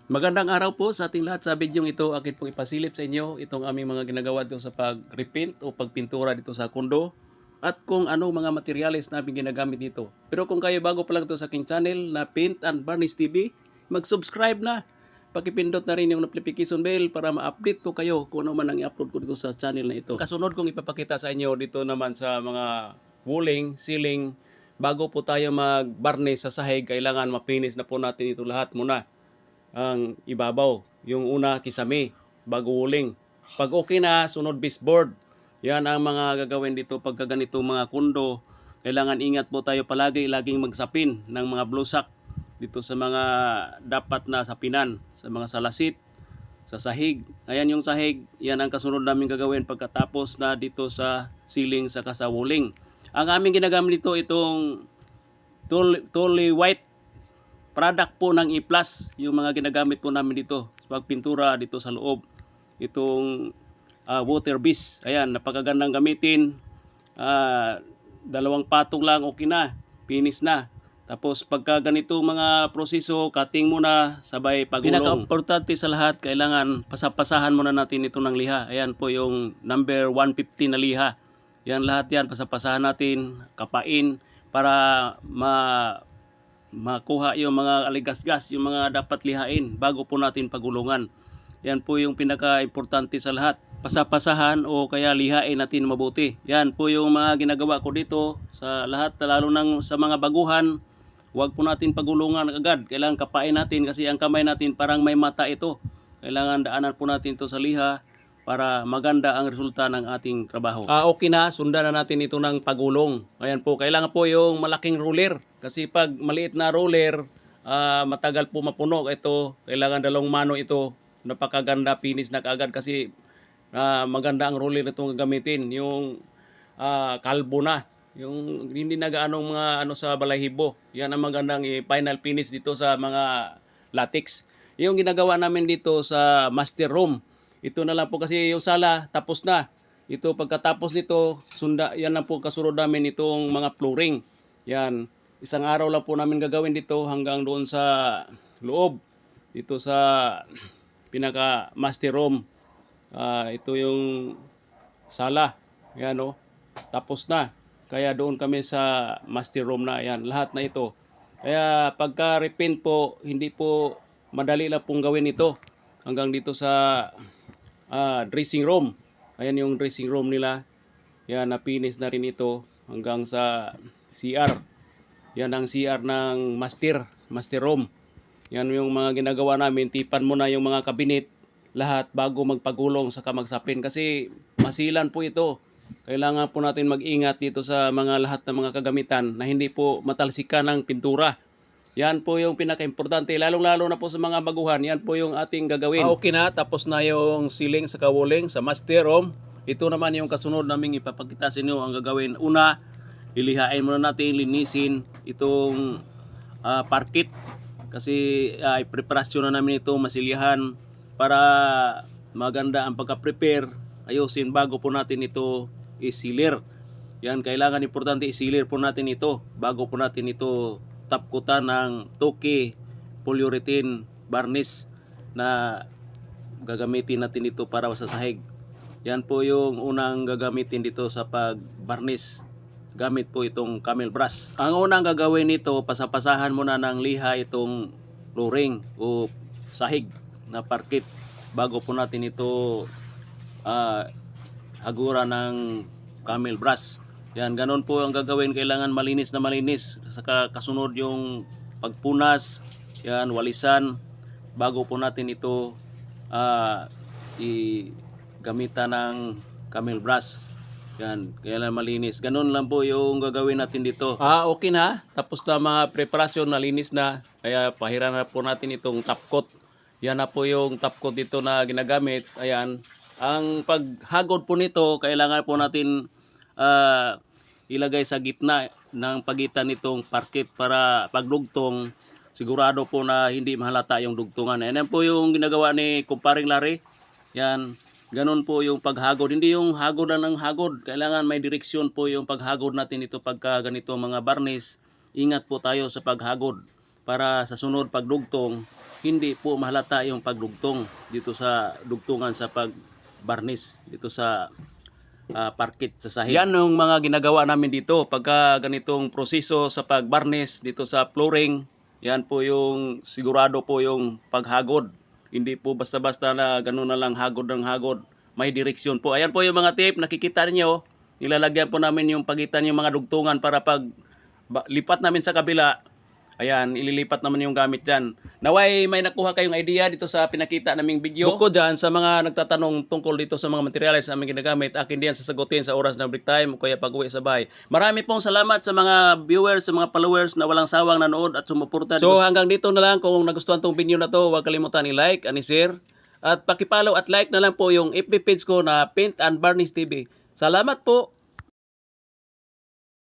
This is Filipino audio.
Magandang araw po sa ating lahat. Sa bidyong ito, akin pong ipasilip sa inyo itong aming mga ginagawa dito sa pag-repaint o pagpintura dito sa kondo at kung anong mga materials na aming ginagamit dito. Pero kung kayo bago pa lang ito sa aking channel na Paint and Varnish TV, mag-subscribe na. Pakipindot na rin yung notification bell para ma-update po kayo kung ano man ang i-upload ko dito sa channel na ito. Kasunod kong ipapakita sa inyo dito naman sa mga walling, ceiling, bago po tayo mag-varnish sa sahig, kailangan ma-finish na po natin ito lahat muna. Ang ibabaw, yung una kisame, bago uling. Pag okay na, sunod baseboard. Yan ang mga gagawin dito pagka ganito mga kundo. Kailangan ingat po tayo palagi, laging magsapin ng mga blusak dito sa mga dapat na sapinan, sa mga salasit, sa sahig. Ayan yung sahig, yan ang kasunod namin gagawin pagkatapos na dito sa ceiling sa kasawuling. Ang aming ginagamit dito itong Totally White product po ng E+, yung mga ginagamit po namin dito sa pagpintura dito sa loob. Itong water base. Ayan, napakagandang gamitin. Dalawang patong lang, okay na. Finish na. Tapos pagka ganito mga proseso, cutting muna, sabay pagulong. Pinaka-importante sa lahat, kailangan pasapasahan muna natin ito ng liha. Ayan po yung number 150 na liha. Yan lahat yan, pasapasahan natin, kapain para makuha yung mga aligasgas, yung mga dapat lihain bago po natin pagulungan. Yan po yung pinaka-importante sa lahat. Pasapasahan o kaya lihain natin mabuti. Yan po yung mga ginagawa ko dito sa lahat, lalo nang sa mga baguhan. Huwag po natin pagulungan agad. Kailangan kapain natin kasi ang kamay natin parang may mata ito. Kailangan daanan po natin ito sa liha para maganda ang resulta ng ating trabaho. Okay na, sundan na natin ito ng pagulong. Ayan po, kailangan po yung malaking ruler. Kasi pag maliit na ruler, matagal po mapuno. Ito, kailangan dalawang mano ito. Napakaganda, finish na kaagad kasi maganda ang ruler na itong gagamitin. Yung kalbo na. Yung hindi na gaanong mga sa balahibo. Yan ang magandang final finish dito sa mga latex. Yung ginagawa namin dito sa master room. Ito na lang po kasi yung sala tapos na. Ito pagkatapos nito, yan lang po kasunod namin itong mga flooring. Yan, isang araw lang po namin gagawin dito hanggang doon sa loob. Dito sa pinaka master room. Ito yung sala. Yan o. Tapos na. Kaya doon kami sa master room na. Yan, lahat na ito. Kaya pagka repaint po, hindi po madali lang pong gawin ito. Hanggang dito sa dressing room. Ayan yung dressing room nila. Yan, na-finish na rin ito hanggang sa CR. Yan ang CR ng master room. Yan yung mga ginagawa namin. Tipan mo na yung mga kabinet lahat bago magpagulong saka magsapin kasi masilan po ito. Kailangan po natin mag-ingat dito sa mga lahat ng mga kagamitan na hindi po matalsikan ng pintura. Yan po yung pinaka-importante, lalong-lalo na po sa mga baguhan. Yan po yung ating gagawin. Okay na, tapos na yung ceiling sa walling sa master room. Ito naman yung kasunod naming ipapakita sa inyo ang gagawin. Una, ilihain muna natin, linisin itong parquet. Kasi preparasyon na namin ito, masilyahan para maganda ang pagka-prepare. Ayusin bago po natin ito isilir. Yan, kailangan importante isilir po natin ito bago po natin ito tapkutan ng Toki polyurethane varnish na gagamitin natin ito para sa sahig. Yan po yung unang gagamitin dito sa pag-varnish. Gamit po itong camel brush. Ang unang gagawin nito, pasapasahan muna ng liha itong flooring o sahig na parquet bago po natin ito hagura ng camel brush. Yan, ganun po ang gagawin. Kailangan malinis na malinis. Saka kasunod yung pagpunas, yan, walisan, bago po natin ito gamitan ng camel brush. Yan, kailangan malinis. Ganun lang po yung gagawin natin dito. Okay na. Tapos na mga preparasyon, nalinis na. Kaya pahiran na po natin itong top coat. Yan na po yung top coat dito na ginagamit. Ayan. Ang paghagod po nito, kailangan po natin ilagay sa gitna ng pagitan nitong parquet para pagdugtong sigurado po na hindi mahalata yung dugtungan. Yan po yung ginagawa ni Kumparing Larry. Yan, ganun po yung paghagod. Hindi yung hagod ng hagod. Kailangan may direksyon po yung paghagod natin ito pagka ganito mga varnish. Ingat po tayo sa paghagod para sa sunod pagdugtong hindi po mahalata yung pagdugtong dito sa dugtungan sa pagbarnis dito sa parkit sa sahig. Yan yung mga ginagawa namin dito pagka ganitong proseso sa pagbarnis dito sa flooring. Yan po yung sigurado po yung paghagod. Hindi po basta-basta na gano'n na lang hagod ng hagod. May direksyon po. Ayan po yung mga tape nakikita niyo. Nilalagyan po namin yung pagitan yung mga dugtungan para pag lipat namin sa kabila. Ayan, ililipat naman yung gamit dyan. Naway may nakuha kayong idea dito sa pinakita naming video. Bukod dyan sa mga nagtatanong tungkol dito sa mga materials na aming ginagamit, akin diyan sasagutin sa oras ng break time o kaya pag-uwi sa bahay. Marami pong salamat sa mga viewers, sa mga followers na walang sawang nanood at sumuporta. So hanggang dito na lang. Kung nagustuhan tong video na to, huwag kalimutan i-like, i-share, at pakipollow at like na lang po yung FB page ko na Paint and Varnish TV. Salamat po!